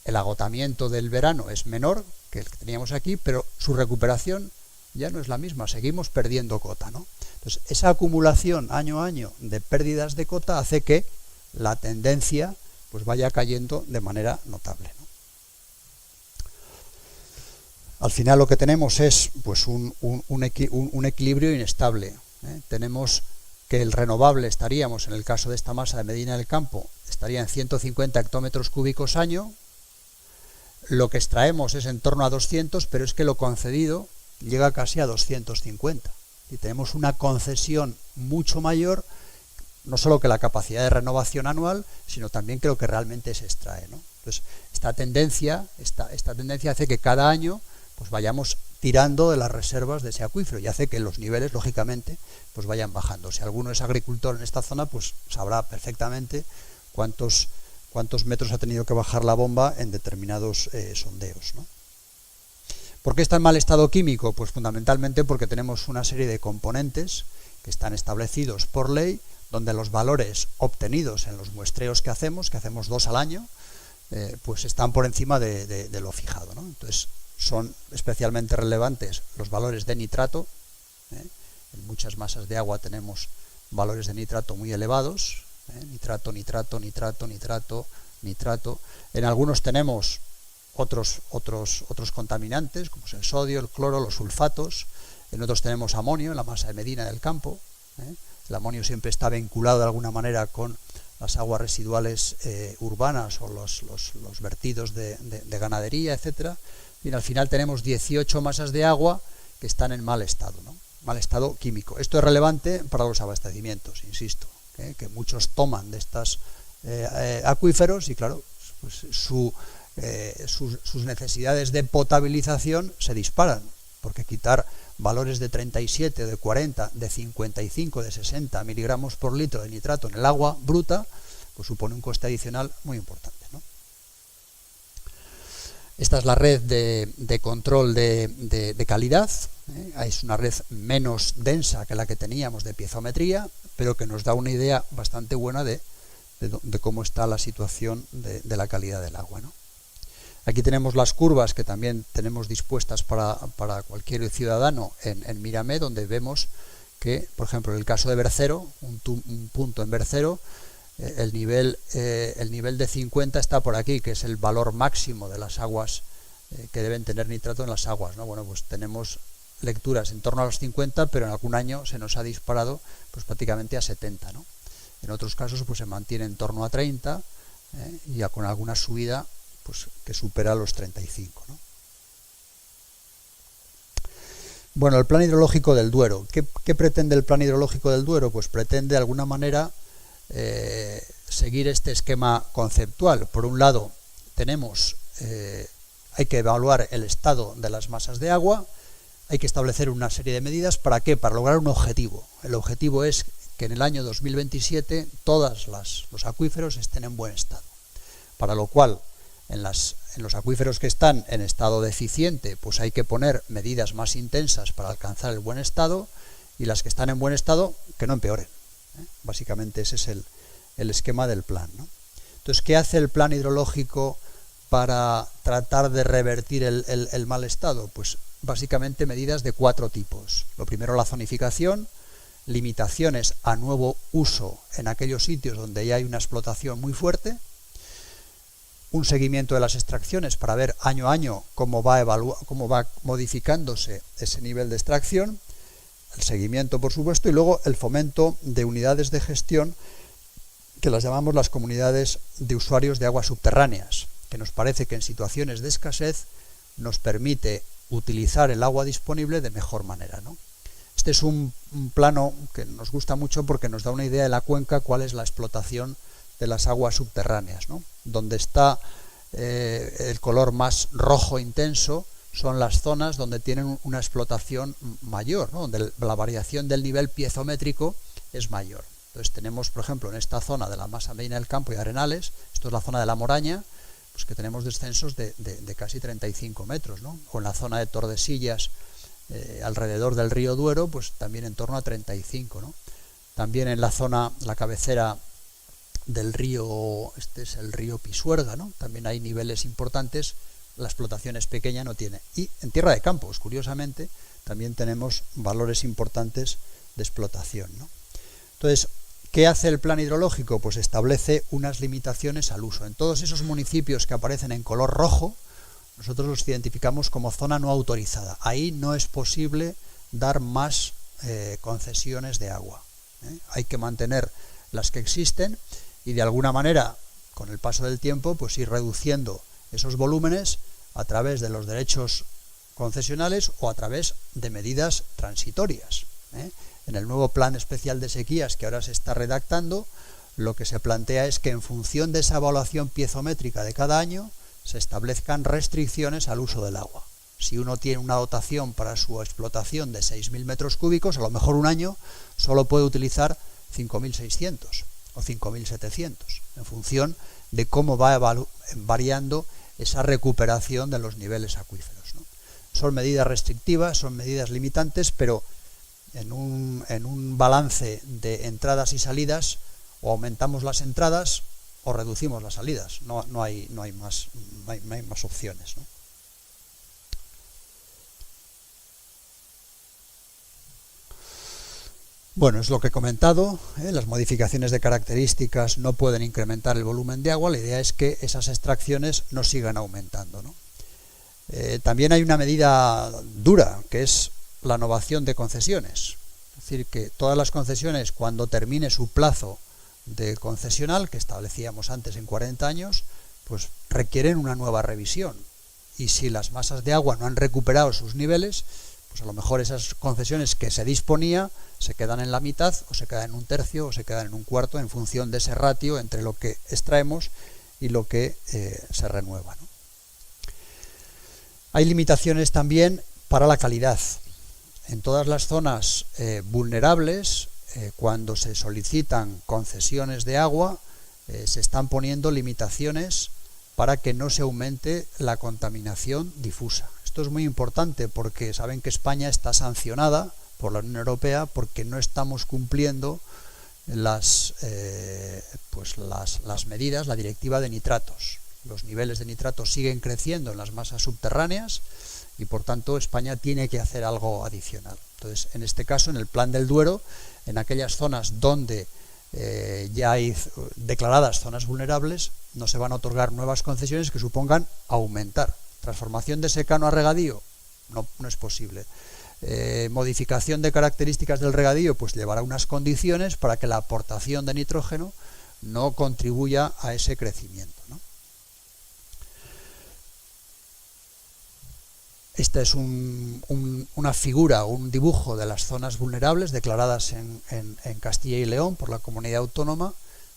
S1: el agotamiento del verano es menor que el que teníamos aquí, pero su recuperación ya no es la misma, seguimos perdiendo cota, ¿no? Entonces, esa acumulación año a año de pérdidas de cota hace que la tendencia pues vaya cayendo de manera notable, ¿no? Al final lo que tenemos es pues un equilibrio inestable, ¿eh? Tenemos que el renovable estaríamos, en el caso de esta masa de Medina del Campo, estaría en 150 hectómetros cúbicos año. lo que extraemos es en torno a 200, pero es que lo concedido llega casi a 250. Y tenemos una concesión mucho mayor, no solo que la capacidad de renovación anual, sino también que lo que realmente se extrae, ¿no? Entonces, esta tendencia hace que cada año pues vayamos tirando de las reservas de ese acuífero y hace que los niveles, lógicamente, pues vayan bajando. Si alguno es agricultor en esta zona, pues sabrá perfectamente cuántos metros ha tenido que bajar la bomba en determinados sondeos, ¿no? ¿Por qué está en mal estado químico? Pues fundamentalmente porque tenemos una serie de componentes que están establecidos por ley, donde los valores obtenidos en los muestreos que hacemos 2 al año, pues están por encima de lo fijado, ¿no? Entonces, son especialmente relevantes los valores de nitrato. En muchas masas de agua tenemos valores de nitrato muy elevados. Nitrato. En algunos tenemos otros contaminantes, como es el sodio, el cloro, los sulfatos. En otros tenemos amonio en la masa de Medina del campo. El amonio siempre está vinculado de alguna manera con las aguas residuales urbanas o los vertidos de ganadería, etcétera. Y al final tenemos 18 masas de agua que están en mal estado, ¿no? Mal estado químico. Esto es relevante para los abastecimientos, insisto, que muchos toman de estos acuíferos y claro, pues sus necesidades de potabilización se disparan, porque quitar valores de 37, de 40, de 55, de 60 miligramos por litro de nitrato en el agua bruta, pues supone un coste adicional muy importante, ¿no? Esta es la red de control de calidad. Es una red menos densa que la que teníamos de piezometría, pero que nos da una idea bastante buena de cómo está la situación de la calidad del agua, ¿no? Aquí tenemos las curvas que también tenemos dispuestas para cualquier ciudadano en Miramet, donde vemos que, por ejemplo, en el caso de Bercero, un punto en Bercero, el nivel de 50 está por aquí, que es el valor máximo de las aguas que deben tener nitrato en las aguas, ¿no? Bueno, pues tenemos lecturas en torno a los 50, pero en algún año se nos ha disparado pues prácticamente a 70, ¿no? En otros casos pues se mantiene en torno a 30 y ya con alguna subida pues que supera los 35, ¿no? Bueno, el plan hidrológico del Duero. ¿Qué pretende el plan hidrológico del Duero? Pues pretende de alguna manera seguir este esquema conceptual. Por un lado, hay que evaluar el estado de las masas de agua, hay que establecer una serie de medidas. ¿Para qué? Para lograr un objetivo. El objetivo es que en el año 2027 todos los acuíferos estén en buen estado. Para lo cual, en los acuíferos que están en estado deficiente, pues hay que poner medidas más intensas para alcanzar el buen estado, y las que están en buen estado, que no empeoren. Básicamente ese es el esquema del plan, ¿no? Entonces, ¿qué hace el plan hidrológico para tratar de revertir el mal estado? Pues básicamente medidas de 4 tipos. Lo primero, la zonificación, limitaciones a nuevo uso en aquellos sitios donde ya hay una explotación muy fuerte, un seguimiento de las extracciones para ver año a año cómo va modificándose ese nivel de extracción, el seguimiento, por supuesto, y luego el fomento de unidades de gestión que las llamamos las comunidades de usuarios de aguas subterráneas, que nos parece que en situaciones de escasez nos permite utilizar el agua disponible de mejor manera, ¿no? Este es un plano que nos gusta mucho porque nos da una idea de la cuenca, cuál es la explotación de las aguas subterráneas, ¿no? Donde está el color más rojo intenso son las zonas donde tienen una explotación mayor, ¿no? Donde la variación del nivel piezométrico es mayor. Entonces tenemos, por ejemplo, en esta zona de la masa medina del campo y Arenales, esto es la zona de la Moraña, pues que tenemos descensos de casi 35 metros, ¿no? O en la zona de Tordesillas, alrededor del río Duero, pues también en torno a 35, ¿no? También en la zona, la cabecera del río, este es el río Pisuerga, ¿no? También hay niveles importantes, la explotación es pequeña, no tiene. Y en Tierra de Campos, curiosamente, también tenemos valores importantes de explotación, ¿no? Entonces, ¿qué hace el plan hidrológico? Pues establece unas limitaciones al uso. En todos esos municipios que aparecen en color rojo, nosotros los identificamos como zona no autorizada. Ahí no es posible dar más concesiones de agua, ¿eh? Hay que mantener las que existen y de alguna manera, con el paso del tiempo, pues ir reduciendo esos volúmenes a través de los derechos concesionales o a través de medidas transitorias. En el nuevo plan especial de sequías que ahora se está redactando, lo que se plantea es que en función de esa evaluación piezométrica de cada año se establezcan restricciones al uso del agua. Si uno tiene una dotación para su explotación de 6.000 metros cúbicos, a lo mejor un año solo puede utilizar 5.600 o 5.700, en función de cómo va variando esa recuperación de los niveles acuíferos, ¿no? Son medidas restrictivas, son medidas limitantes, pero en un balance de entradas y salidas, o aumentamos las entradas o reducimos las salidas. No hay más opciones, ¿no? Bueno, es lo que he comentado, las modificaciones de características no pueden incrementar el volumen de agua, la idea es que esas extracciones no sigan aumentando, ¿no? También hay una medida dura, que es la novación de concesiones, es decir, que todas las concesiones, cuando termine su plazo de concesional, que establecíamos antes en 40 años, pues requieren una nueva revisión, y si las masas de agua no han recuperado sus niveles, pues a lo mejor esas concesiones que se disponía se quedan en la mitad, o se quedan en un tercio, o se quedan en un cuarto, en función de ese ratio entre lo que extraemos y lo que se renueva, ¿no? Hay limitaciones también para la calidad. En todas las zonas vulnerables, cuando se solicitan concesiones de agua, se están poniendo limitaciones para que no se aumente la contaminación difusa. Esto es muy importante porque saben que España está sancionada por la Unión Europea porque no estamos cumpliendo las medidas, la directiva de nitratos. Los niveles de nitratos siguen creciendo en las masas subterráneas y por tanto España tiene que hacer algo adicional. Entonces, en este caso, en el Plan del Duero, en aquellas zonas donde ya hay declaradas zonas vulnerables, no se van a otorgar nuevas concesiones que supongan aumentar. Transformación de secano a regadío, no es posible. Modificación de características del regadío, pues llevará unas condiciones para que la aportación de nitrógeno no contribuya a ese crecimiento, ¿no? Esta es una figura, un dibujo de las zonas vulnerables declaradas en Castilla y León por la comunidad autónoma.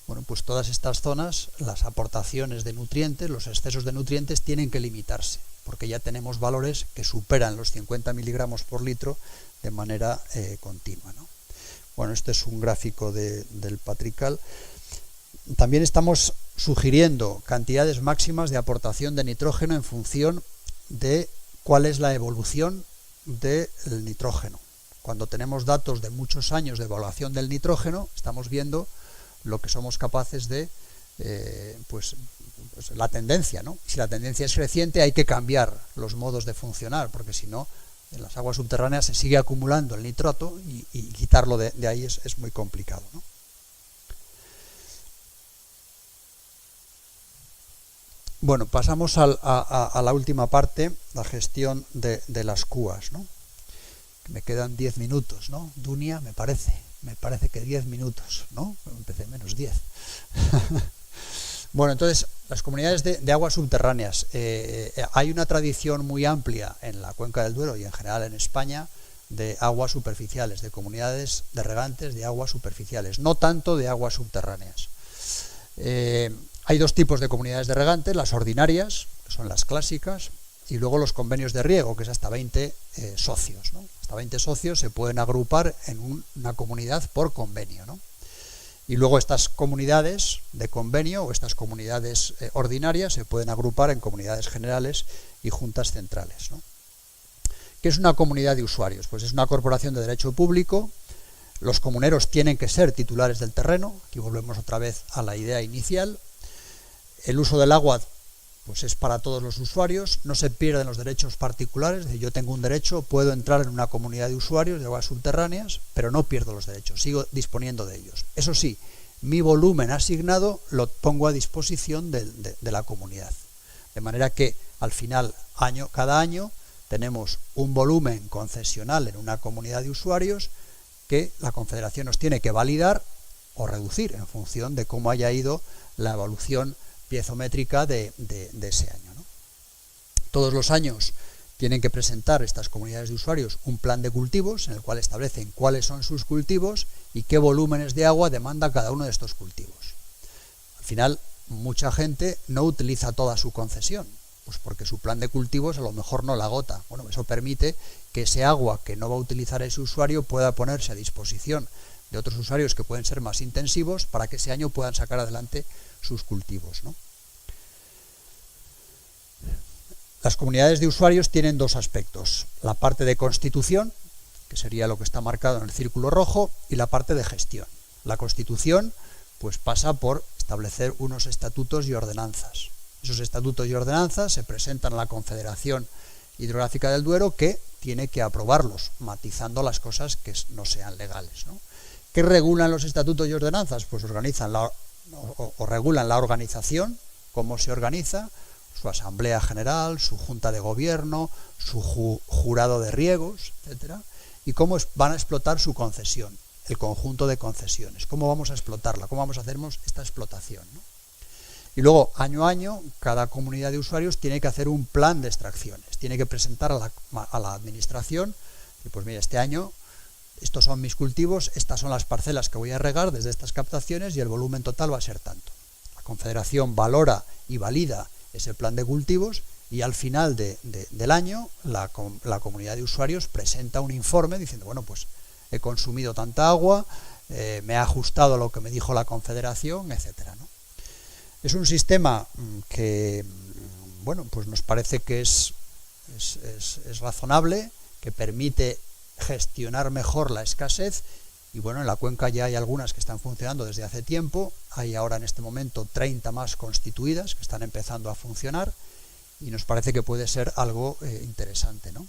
S1: Bueno, pues todas estas zonas, las aportaciones de nutrientes, los excesos de nutrientes tienen que limitarse, porque ya tenemos valores que superan los 50 miligramos por litro de manera continua, ¿no? Bueno, este es un gráfico del Patrical. También estamos sugiriendo cantidades máximas de aportación de nitrógeno en función de cuál es la evolución del nitrógeno. Cuando tenemos datos de muchos años de evaluación del nitrógeno, estamos viendo lo que somos capaces de, pues la tendencia, ¿no? Si la tendencia es creciente, hay que cambiar los modos de funcionar, porque si no, en las aguas subterráneas se sigue acumulando el nitrato y quitarlo de ahí es muy complicado, ¿no? Bueno, pasamos a la última parte, la gestión de las cuas, ¿no? Me quedan 10 minutos, ¿no? Dunia, me parece que 10 minutos, ¿no? Empecé menos 10. Bueno, entonces, las comunidades de aguas subterráneas. Hay una tradición muy amplia en la cuenca del Duero y en general en España de aguas superficiales, de comunidades de regantes de aguas superficiales, no tanto de aguas subterráneas. Hay dos tipos de comunidades de regantes, las ordinarias, que son las clásicas, y luego los convenios de riego, que es hasta 20 socios, ¿no? Hasta 20 socios se pueden agrupar en una comunidad por convenio, ¿no? Y luego estas comunidades de convenio o estas comunidades ordinarias se pueden agrupar en comunidades generales y juntas centrales, ¿no? ¿Qué es una comunidad de usuarios? Pues es una corporación de derecho público. Los comuneros tienen que ser titulares del terreno. Aquí volvemos otra vez a la idea inicial. El uso del agua pues es para todos los usuarios, no se pierden los derechos particulares. Yo tengo un derecho, puedo entrar en una comunidad de usuarios de aguas subterráneas, pero no pierdo los derechos, sigo disponiendo de ellos. Eso sí, mi volumen asignado lo pongo a disposición de la comunidad. De manera que al final, cada año, tenemos un volumen concesional en una comunidad de usuarios que la Confederación nos tiene que validar o reducir en función de cómo haya ido la evolución piezométrica de ese año, ¿no? Todos los años tienen que presentar estas comunidades de usuarios un plan de cultivos en el cual establecen cuáles son sus cultivos y qué volúmenes de agua demanda cada uno de estos cultivos. Al final, mucha gente no utiliza toda su concesión, pues porque su plan de cultivos a lo mejor no la agota. Bueno, eso permite que ese agua que no va a utilizar ese usuario pueda ponerse a disposición de otros usuarios que pueden ser más intensivos para que ese año puedan sacar adelante sus cultivos, ¿no? Las comunidades de usuarios tienen dos aspectos: la parte de constitución, que sería lo que está marcado en el círculo rojo, y la parte de gestión. La constitución pues pasa por establecer unos estatutos y ordenanzas. Esos estatutos y ordenanzas se presentan a la Confederación Hidrográfica del Duero, que tiene que aprobarlos, matizando las cosas que no sean legales, ¿no? ¿Qué regulan los estatutos y ordenanzas? Pues organizan o regulan la organización, cómo se organiza, su asamblea general, su junta de gobierno, su jurado de riegos, etcétera, y cómo van a explotar su concesión, el conjunto de concesiones, cómo vamos a explotarla, cómo vamos a hacer esta explotación, ¿no? Y luego, año a año, cada comunidad de usuarios tiene que hacer un plan de extracciones, tiene que presentar a la administración, y pues mira, este año estos son mis cultivos, estas son las parcelas que voy a regar desde estas captaciones y el volumen total va a ser tanto. La Confederación valora y valida ese plan de cultivos y al final del año la comunidad de usuarios presenta un informe diciendo, bueno, pues he consumido tanta agua, me ha ajustado a lo que me dijo la Confederación, etcétera, ¿no? Es un sistema que, bueno, pues nos parece que es razonable, que permite gestionar mejor la escasez. Y bueno, en la cuenca ya hay algunas que están funcionando desde hace tiempo, hay ahora en este momento 30 más constituidas que están empezando a funcionar y nos parece que puede ser algo interesante, ¿no?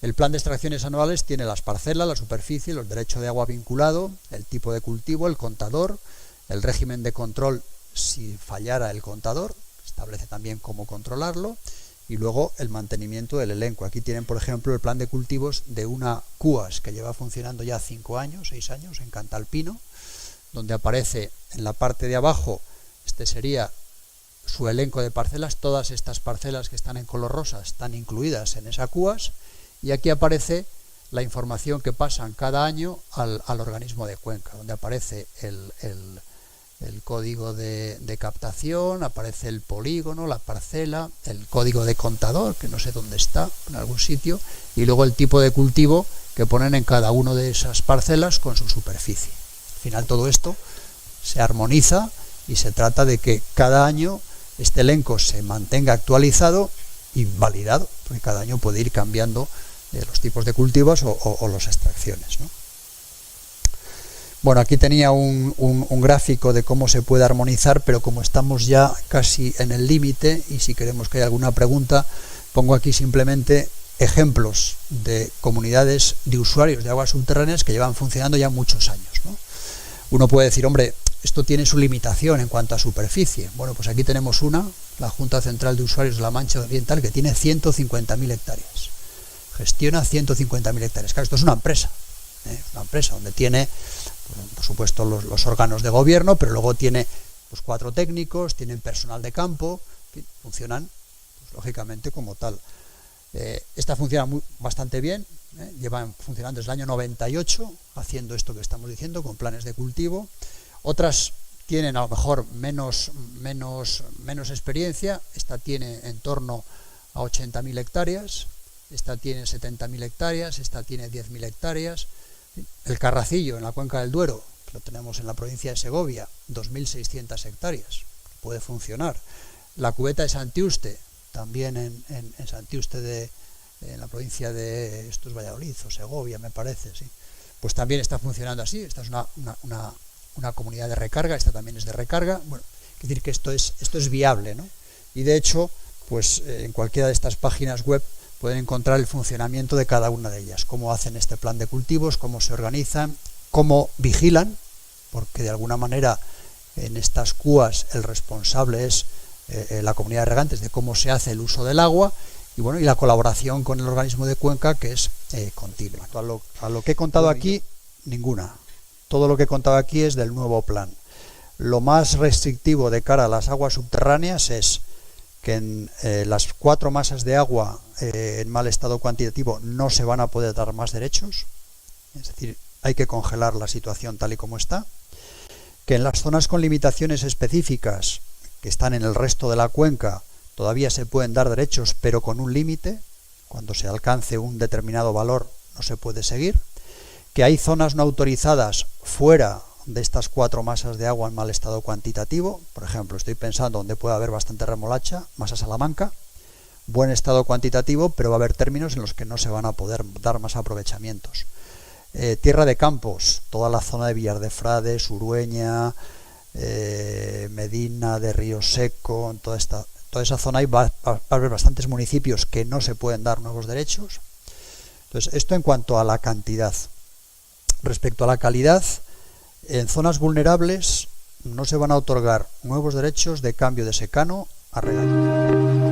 S1: El plan de extracciones anuales tiene las parcelas, la superficie, los derechos de agua vinculado, el tipo de cultivo, el contador, el régimen de control si fallara el contador, establece también cómo controlarlo, y luego el mantenimiento del elenco. Aquí tienen, por ejemplo, el plan de cultivos de una CUAS que lleva funcionando ya 5 años, 6 años, en Cantalpino, donde aparece en la parte de abajo, este sería su elenco de parcelas, todas estas parcelas que están en color rosa están incluidas en esa CUAS, y aquí aparece la información que pasan cada año al organismo de cuenca, donde aparece el código de captación, aparece el polígono, la parcela, el código de contador, que no sé dónde está, en algún sitio, y luego el tipo de cultivo que ponen en cada una de esas parcelas con su superficie. Al final todo esto se armoniza y se trata de que cada año este elenco se mantenga actualizado y validado, porque cada año puede ir cambiando los tipos de cultivos o las extracciones, ¿no? Bueno, aquí tenía un gráfico de cómo se puede armonizar, pero como estamos ya casi en el límite y si queremos que haya alguna pregunta, pongo aquí simplemente ejemplos de comunidades de usuarios de aguas subterráneas que llevan funcionando ya muchos años, ¿no? Uno puede decir, hombre, esto tiene su limitación en cuanto a superficie. Bueno, pues aquí tenemos la Junta Central de Usuarios de la Mancha Oriental, que tiene 150.000 hectáreas. Gestiona 150.000 hectáreas. Claro, esto es una empresa, una empresa donde tiene, por supuesto, los órganos de gobierno, pero luego tiene pues 4 técnicos, tienen personal de campo, en fin, funcionan pues, lógicamente como tal. Esta funciona bastante bien, llevan funcionando desde el año 98, haciendo esto que estamos diciendo, con planes de cultivo. Otras tienen a lo mejor menos experiencia, esta tiene en torno a 80.000 hectáreas, esta tiene 70.000 hectáreas, esta tiene 10.000 hectáreas. El Carracillo, en la cuenca del Duero, lo tenemos en la provincia de Segovia, 2.600 hectáreas, puede funcionar. La cubeta de Santiuste, también en Santiuste en la provincia de, esto es Valladolid o Segovia, me parece, sí, pues también está funcionando así. Esta es una comunidad de recarga, esta también es de recarga. Bueno, es decir que esto es viable, ¿no? Y de hecho, pues en cualquiera de estas páginas web pueden encontrar el funcionamiento de cada una de ellas, cómo hacen este plan de cultivos, cómo se organizan, cómo vigilan, porque de alguna manera en estas CUAS el responsable es la comunidad de regantes de cómo se hace el uso del agua, y bueno, y la colaboración con el organismo de cuenca, que es continua. A lo que he contado aquí, ninguna. Todo lo que he contado aquí es del nuevo plan. Lo más restrictivo de cara a las aguas subterráneas es que en las 4 masas de agua en mal estado cuantitativo no se van a poder dar más derechos, es decir, hay que congelar la situación tal y como está, que en las zonas con limitaciones específicas que están en el resto de la cuenca todavía se pueden dar derechos, pero con un límite, cuando se alcance un determinado valor no se puede seguir, que hay zonas no autorizadas fuera de estas 4 masas de agua en mal estado cuantitativo, por ejemplo, estoy pensando donde puede haber bastante remolacha, masa Salamanca, buen estado cuantitativo, pero va a haber términos en los que no se van a poder dar más aprovechamientos. Tierra de Campos, toda la zona de Villar de Frades, Urueña, Medina de Río Seco, toda esa zona va a haber bastantes municipios que no se pueden dar nuevos derechos. Entonces, esto en cuanto a la cantidad. Respecto a la calidad, en zonas vulnerables no se van a otorgar nuevos derechos de cambio de secano a regadío.